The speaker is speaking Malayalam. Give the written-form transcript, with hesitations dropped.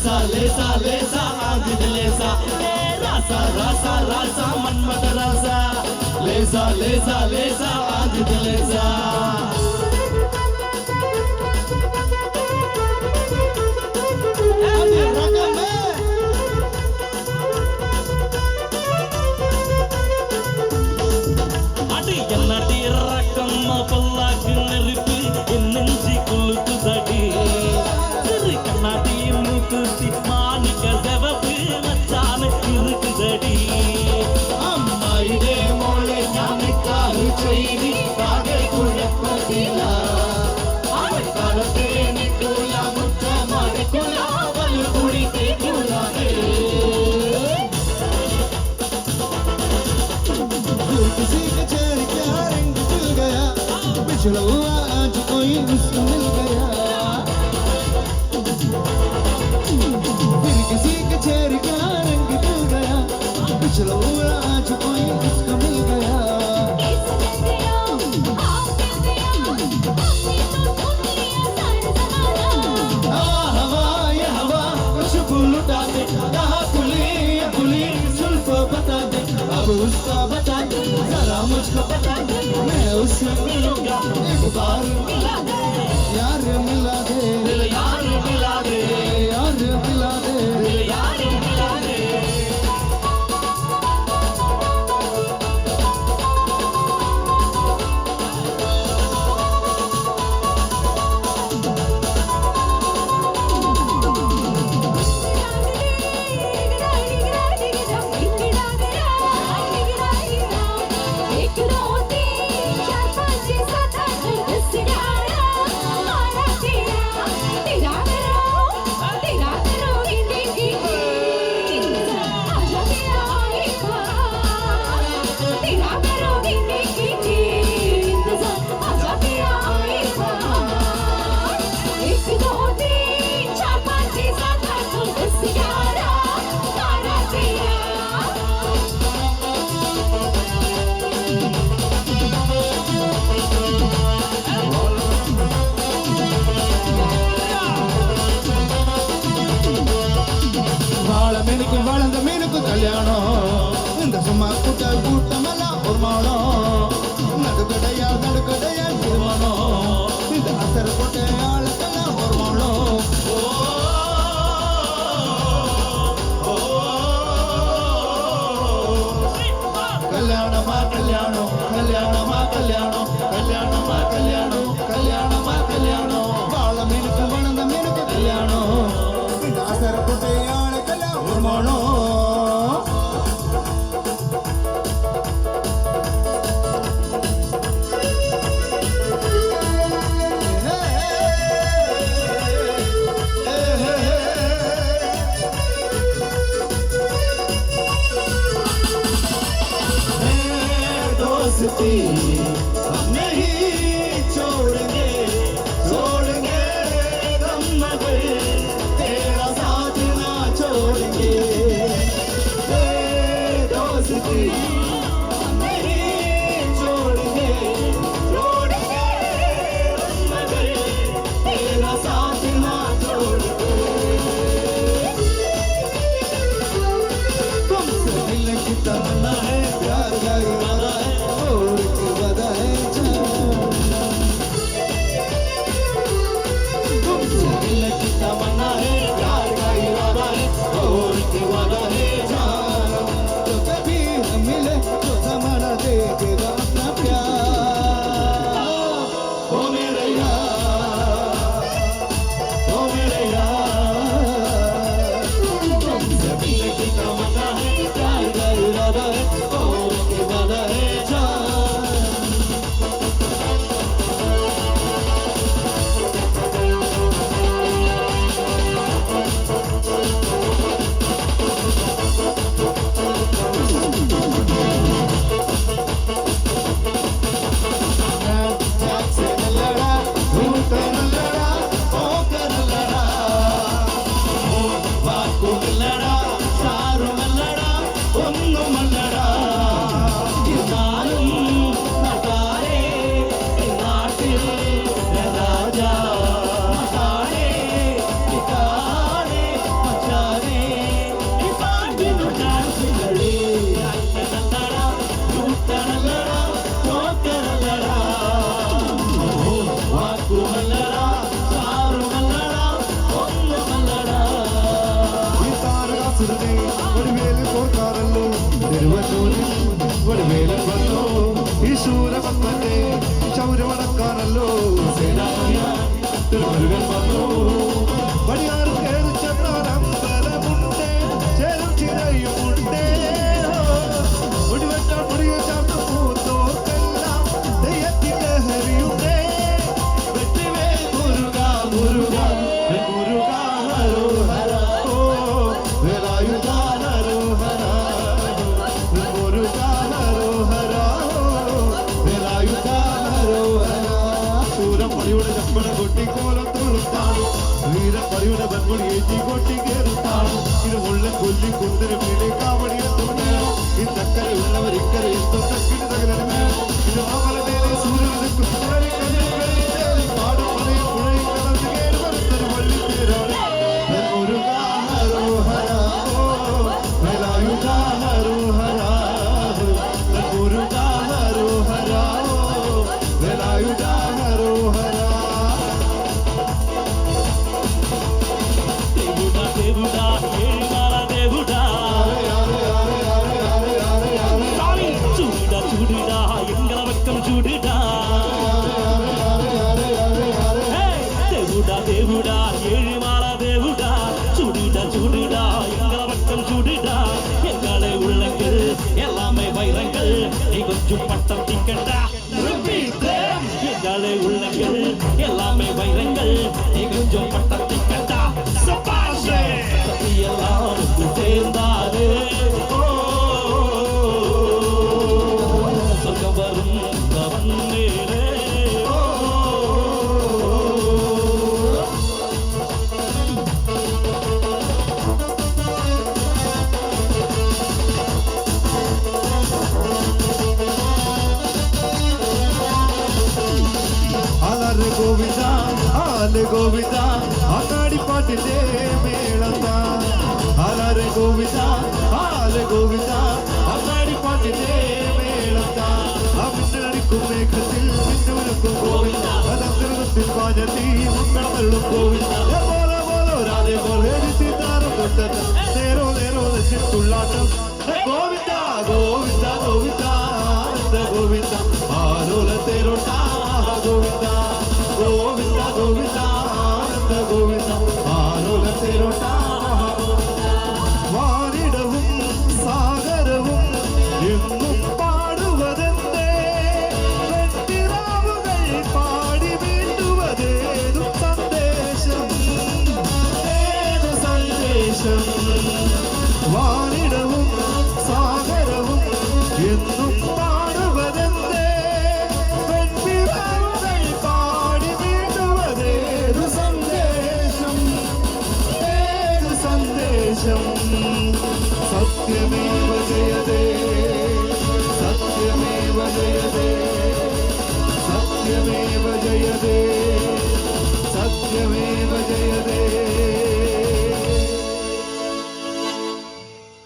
लेसा लेसा लेसा आंधित लेसा ए रासा रासा रासा मन्मथ रासा लेसा लेसा लेसा आंधित लेसा पिछड़ा हुआ आज कोई उसको मिल गया फिर किसी के चेहरे का रंग खिल गया पिछड़ा हुआ आज कोई उसको मिल गया हवा ये हवा खुशबू लुटा दे कहा कुली सुल्फो बता दे अब उसका बता दे जरा मुझको बता दे मैं उससे मिलूंगा एक बार मिला दे यार मिला दे यार मिला दे यार मिला दे यार मिला दे வாழ்ந்த மீனுக்கு கல்யாணம் இந்த சும்மா கூட்டமெல்லாம் ஒரு மானம் நடுக்கடையா திருமணம் இந்த அசர் போட்ட ஆளுக்கெல்லாம் ஒரு மானம் கல்யாணமா கல்யாணம் கல்யாணமா கல்யாணம் கல்யாணமா கல்யாணம் கல்யாணமா கல்யாணம் வாழ மீனுக்கு வளர்ந்த மீனுக்கு கல்யாணம் இந்த அசர் போட்ட hermano दोस्ती हम नहीं छोड़ेंगे गम मगर तेरा साथ ना छोड़ेंगे दोस्ती हम नहीं छोड़ेंगे गम मगर तेरा साथ ना छोड़ेंगे तुमसे मिलने की तमन्ना है प्यार का इरादा है और की वादा है तुमसे मिलने की तमन्ना है प्यार का इरादा है और की वादा है जान तो कभी हम मिले അസുരനെ വടിവേലിൽ കോർക്കാറല്ലോ തിരുവന്നൂരിൽ വടിവേലൻ വന്നു ഈ ശൂരമക്കന്റെ ചൗരമടക്കാനല്ലോ സേനാപതിയ തിരുവരുവൻ വന്നു വടിയാറ് കയറി ചെന്നാൽ അമ്പലമുണ്ട് ചേരും ചിരയുമുണ്ട് ഒടിവെട്ടാൽ മുടിയെ ചേർത്ത് പൂത്തോർക്കെല്ലാം ദൈവത്തിന്റെ ഹരിയുണ്ട് വെട്ടിവേൽ മുരുക മുരുക മുരുക ഹരോഹര ഓ വേലായുധ ഹരോഹര മുരുക ഹരോഹര വേലായുധ ഹരോഹര ശൂരപ്പടിയുടെ ചപ്പട കൊട്ടിക്കോലം തൊഴുത്താണ് വീരപ്പടിയുടെ ബൻപൊടി ഏറ്റി കൊട്ടി കയറുത്താണ് ഇത് മുള്ളൻ കൊല്ലി കുന്തിരി വീട് കാവടിയെത്തുന്ന ഇന്നക്കരെ ഉള്ളവർ ഇക്കരെ എത്തുന്ന തകരണമേ ഇത് മാമലമേലെ സൂര്യനെത്തും പാടും പടയും പുഴയും കടന്നു കയറുന്നൊരു വള്ളിപ്പേരാണ് മുരുക ഹരോഹര വേലായുധ ഹരോഹര മുരുക ഹരോഹര വേലായുധ ഹരോഹര దేవుడా ఏడుమాల దేవుడా சாமி చూడుడా చూడుడా ఎంగల వెక్కం చూడుడా దేవుడా దేవుడా ఏడుమాల దేవుడా చూడుడా చూడుడా ఎంగల வெக்கம் చూడుడా எங்களே உள்ளங்கள் எல்லாமே வைரங்கள் நீ கொஞ்சம் பட்டம் திக்கண்டா எங்களே உள்ளங்கள் எல்லாமே வைரங்கள் நீ கொஞ்சம் பட்டம் திக்கண்டா சபாஷே எல்லாம் சேர்ந்தாரு சொர்க்கம் வரும் கவன் மேலே ആലെ ഗോവിന്ദ ആലെ ഗോവിന്ദ അങ്ങാടിപ്പാട്ടിന്റെ മേളത്ത ആലെ ഗോവിന്ദ ആലെ ഗോവിന്ദ അങ്ങാടിപ്പാട്ടിന്റെ മേളത്ത ആ മിന്നടിക്കും മേഘത്തിൽ മിന്നൊരുക്കും ഗോവിന്ദ അലങ്കൃതത്തിൽ പാഞ്ഞത്തി മുന്നള്ളും ഗോവിന്ദ പോലെ പോലെ രാധെ പോലെ സീതാരം തൊട്ടത് നേരോ നേരോ നശിത്തുള്ളാട്ടം ഗോവിന്ദ ഗോവിന്ദ ഗോവിന്ദ ഗോവിന്ദ ആരോല തേരോട്ടാ ഗോവിന്ദ ഗോവിന്ദ ഗോവിന്ദ ഗോവിന്ദ ആരോല തേരോട്ടാ വാരിടവും സാഗരവും എന്നും പാടുവതെന്തേ വെട്ടിറാവുകൾ പാടി വീണ്ടുവതേതു സന്ദേശം ഏതു സന്ദേശം വാരിടവും സാഗരവും എന്നും പാടുവതെന്തേ വെട്ടിറാവുകൾ പാടി വീണ്ടുവതേതു സന്ദേശം ഏതു സന്ദേശം സത്യമേവ ജയതേ സത്യമേവ ജയതേ സത്യമേവ ജയതേ സത്യമേവ ജയതേ